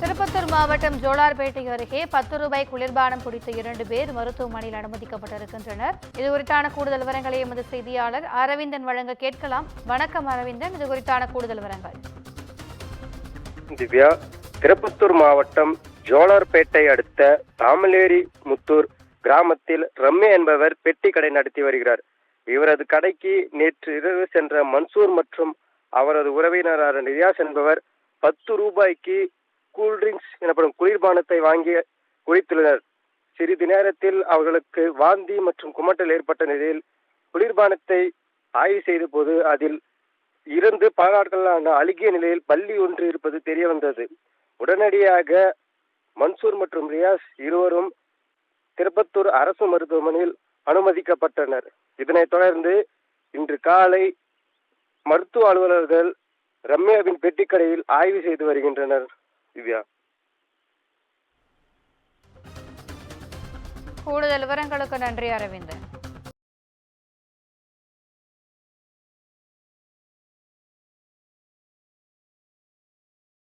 திருப்பத்தூர் மாவட்டம் ஜோலார்பேட்டை அருகே 10 ரூபாய் குளிர்பானம் குடித்த 2 பேர் மருத்துவமனையில் அனுமதிக்கப்பட்டிருக்கின்றனர். இது குறித்தான கூடுதல் விவரங்களை எமது செய்தியாளர் அரவிந்தன் வழங்க கேட்கலாம். வணக்கம் அரவிந்தன், இது குறித்தான கூடுதல் விவரங்கள். திவ்யா, திருப்பத்தூர் மாவட்டம் ஜோலார்பேட்டை அடுத்த தாமலேரி முத்தூர் கிராமத்தில் ரம்யா என்பவர் பெட்டி கடை நடத்தி வருகிறார். இவரது கடைக்கு நேற்று இரவு சென்ற மன்சூர் மற்றும் அவரது உறவினரான ரியாஸ் என்பவர் 10 ரூபாய்க்கு கூல்ட்ரிங்க்ஸ் எனப்படும் குளிர்பானத்தை வாங்கி குடித்துள்ளனர். சிறிது நேரத்தில் அவர்களுக்கு வாந்தி மற்றும் குமட்டல் ஏற்பட்ட நிலையில் குளிர்பானத்தை ஆய்வு செய்த போது அதில் 2 பல நாட்களான அழுகிய நிலையில் பல்லி ஒன்று இருப்பது தெரிய வந்தது. உடனடியாக மன்சூர் மற்றும் ரியாஸ் இருவரும் திருப்பத்தூர் அரசு மருத்துவமனையில் அனுமதிக்கப்பட்டனர். இதனைத் தொடர்ந்து இன்று காலை மருத்துவ அலுவலர்கள் ரம்யாவின் பெட்டிக்கடையில் ஆய்வு செய்து வருகின்றனர். திவ்யா, கூடுதல் விவரங்களுக்கு நன்றி அரவிந்தன்.